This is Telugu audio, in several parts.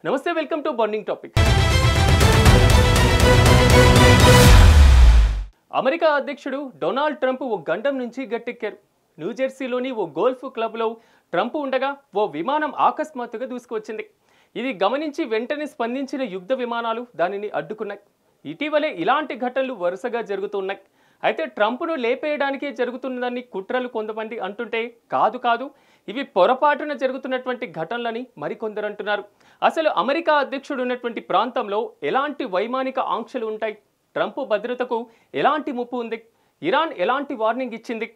నమస్తే, welcome to burning topic. America అధ్యక్షుడు డొనాల్డ్ ట్రంప్ ఓ గండం నుంచి గట్టెక్కారు. న్యూజెర్సీలోని ఓ గోల్ఫ్ క్లబ్లో ట్రంప్ ఉండగా ఓ విమానం అకస్మాత్తుగా దూసుకువచ్చింది. ఇది గమనించి వెంటనే స్పందించిన యుద్ధ విమానాలు దానిని అడ్డుకున్నాయి. ఇటీవలే ఇలాంటి ఘటనలు వరుసగా జరుగుతున్నాయి. అయితే ట్రంప్ను లేపేయడానికే జరుగుతున్నదని కుట్రలు కొంతమంది అంటుంటే కాదు ఇవి పొరపాటున జరుగుతున్నటువంటి ఘటనలని మరికొందరు అంటున్నారు. అసలు అమెరికా అధ్యక్షుడు ఉన్నటువంటి ప్రాంతంలో ఎలాంటి వైమానిక ఆంక్షలు ఉంటాయి? ట్రంప్ భద్రతకు ఎలాంటి ముప్పు ఉంది? ఇరాన్ ఎలాంటి వార్నింగ్ ఇచ్చింది?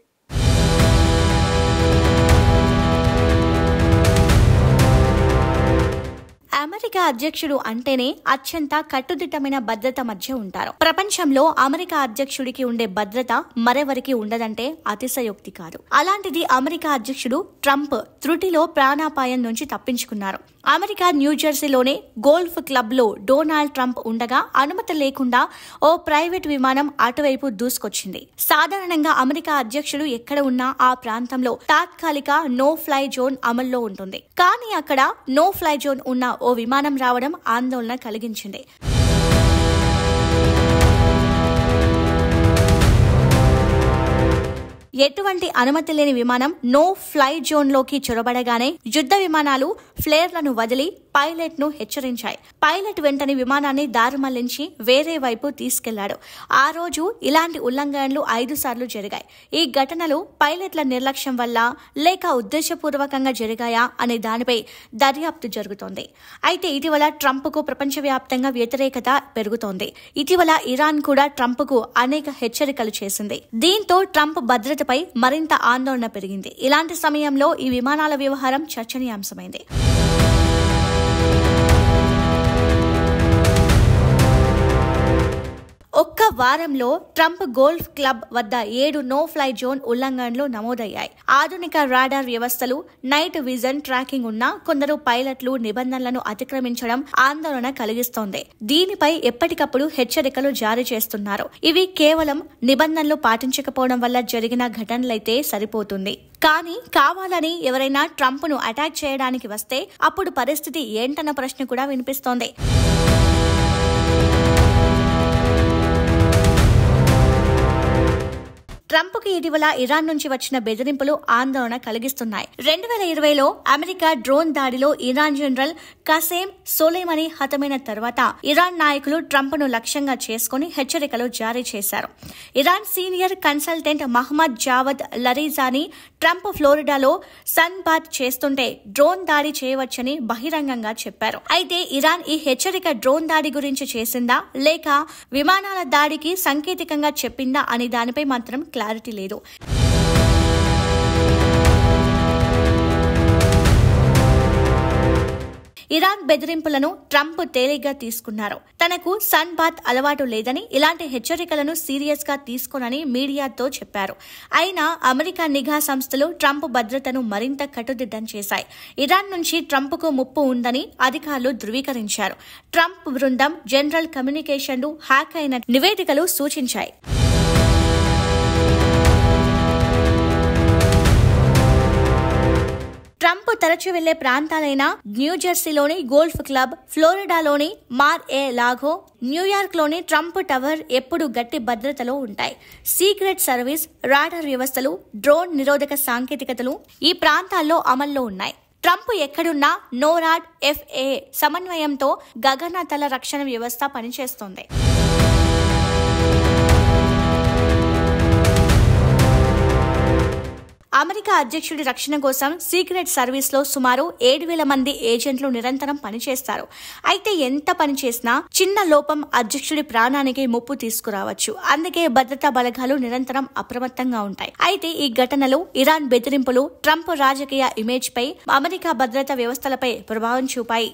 అమెరికా అధ్యక్షుడు అంటేనే అత్యంత కట్టుదిట్టమైన భద్రత మధ్య ఉంటారు. ప్రపంచంలో అమెరికా అధ్యక్షుడికి ఉండే భద్రత మరెవరికి ఉండదంటే అతిశయోక్తి కాదు. అలాంటిది అమెరికా అధ్యక్షుడు ట్రంప్ త్రుటిలో ప్రాణాపాయం నుంచి తప్పించుకున్నారు. అమెరికా న్యూజెర్సీలోని గోల్ఫ్ క్లబ్ లో డొనాల్డ్ ట్రంప్ ఉండగా అనుమతి లేకుండా ఓ ప్రైవేట్ విమానం అటువైపు దూసుకొచ్చింది. సాధారణంగా అమెరికా అధ్యక్షుడు ఎక్కడ ఉన్నా ఆ ప్రాంతంలో తాత్కాలిక నో ఫ్లై జోన్ అమల్లో ఉంటుంది. కానీ అక్కడ నో ఫ్లై జోన్ ఉన్న ఓ విమానం రావడం ఆందోళన కలిగించింది. ఎటువంటి అనుమతి లేని విమానం నో ఫ్లై జోన్ లోకి చొరబడగానే యుద్ధ విమానాలు ఫ్లేర్లను వదిలి పైలట్ ను హెచ్చరించాయి. పైలట్ వెంటనే విమానాన్ని దారి మళ్లించి వేరే వైపు తీసుకెళ్లాడు. ఆ రోజు ఇలాంటి ఉల్లంఘనలు 5 సార్లు జరిగాయి. ఈ ఘటనలు పైలట్ల నిర్లక్ష్యం వల్ల లేక ఉద్దేశపూర్వకంగా జరిగాయా అనే దానిపై దర్యాప్తు జరుగుతోంది. అయితే ఇటీవల ట్రంప్ కు ప్రపంచవ్యాప్తంగా వ్యతిరేకత పెరుగుతోంది. ఇటీవల ఇరాన్ కూడా ట్రంప్ కు అనేక హెచ్చరికలు చేసింది. దీంతో ట్రంప్ భద్రతపై మరింత ఆందోళన పెరిగింది. ఇలాంటి సమయంలో ఈ విమానాల వ్యవహారం చర్చనీయాంశమైంది. ఒక్క వారంలో ట్రంప్ గోల్ఫ్ క్లబ్ వద్ద 7 నో ఫ్లై జోన్ ఉల్లంఘనలు నమోదయ్యాయి. ఆధునిక రాడార్ వ్యవస్థలు, నైట్ విజన్ ట్రాకింగ్ ఉన్న కొందరు పైలట్లు నిబంధనలను అతిక్రమించడం ఆందోళన కలిగిస్తోంది. దీనిపై ఎప్పటికప్పుడు హెచ్చరికలు జారీ చేస్తున్నారు. ఇవి కేవలం నిబంధనలు పాటించకపోవడం వల్ల జరిగిన ఘటనలైతే సరిపోతుంది. కానీ కావాలని ఎవరైనా ట్రంప్ ను అటాక్ చేయడానికి వస్తే అప్పుడు పరిస్థితి ఏంటన్న ప్రశ్న కూడా వినిపిస్తోంది. ట్రంప్ కి ఇటీవల ఇరాన్ నుంచి వచ్చిన బెదిరింపులు ఆందోళన కలిగిస్తున్నాయి. 2020లో అమెరికా డ్రోన్ దాడిలో ఇరాన్ జనరల్ కసేం సోలేమనీ హతమైన తర్వాత ఇరాన్ నాయకులు ట్రంప్ ను లక్ష్యంగా చేసుకుని హెచ్చరికలు జారీ చేశారు. Iran senior consultant Mohammad Javad Larijani Trump ఫ్లోరిడాలో సన్ బాత్ చేస్తుంటే డ్రోన్ దాడి చేయవచ్చని బహిరంగంగా చెప్పారు. అయితే ఇరాన్ ఈ హెచ్చరిక డ్రోన్ దాడి గురించి చేసిందా లేక విమానాల దాడికి సంకేతికంగా చెప్పిందా అనే దానిపై మాత్రం క్లారిటీ లేదు. ఇరాన్ బెదిరింపులను ట్రంప్ తేలిగ్గా తీసుకున్నారు. తనకు సన్ బాత్ అలవాటు లేదని, ఇలాంటి హెచ్చరికలను సీరియస్ గా తీసుకోనని మీడియాతో చెప్పారు. అయినా అమెరికా నిఘా సంస్థలు ట్రంప్ భద్రతను మరింత కట్టుదిట్టం చేశాయి. ఇరాన్ నుంచి ట్రంప్ కు ముప్పు ఉందని అధికారులు ధృవీకరించారు. ట్రంప్ బృందం జనరల్ కమ్యూనికేషన్లు హ్యాక్ అయిన నివేదికలు సూచించాయి. ట్రంప్ తరచూ వెళ్లే ప్రాంతాలైన న్యూజెర్సీలోని గోల్ఫ్ క్లబ్, ఫ్లోరిడాలోని మార్ ఏ లాగో, న్యూయార్క్ లోని ట్రంప్ టవర్ ఎప్పుడు గట్టి భద్రతలో ఉంటాయి. సీక్రెట్ సర్వీస్, రాడార్ వ్యవస్థలు, డ్రోన్ నిరోధక సాంకేతికతలు ఈ ప్రాంతాల్లో అమల్లో ఉన్నాయి. ట్రంప్ ఎక్కడున్నా నోరాడ్, FAA సమన్వయంతో గగనతల రక్షణ వ్యవస్థ పనిచేస్తోంది. అమెరికా అధ్యక్షుడి రక్షణ కోసం సీక్రెట్ సర్వీస్ లో సుమారు 7,000 మంది ఏజెంట్లు నిరంతరం పనిచేస్తారు. అయితే ఎంత పనిచేసినా చిన్న లోపం అధ్యక్షుడి ప్రాణానికి ముప్పు తీసుకురావచ్చు. అందుకే భద్రతా బలగాలు నిరంతరం అప్రమత్తంగా ఉంటాయి. అయితే ఈ ఘటనలు, ఇరాన్ బెదిరింపులు ట్రంప్ రాజకీయ ఇమేజ్ పై, అమెరికా భద్రతా వ్యవస్థలపై ప్రభావం చూపాయి.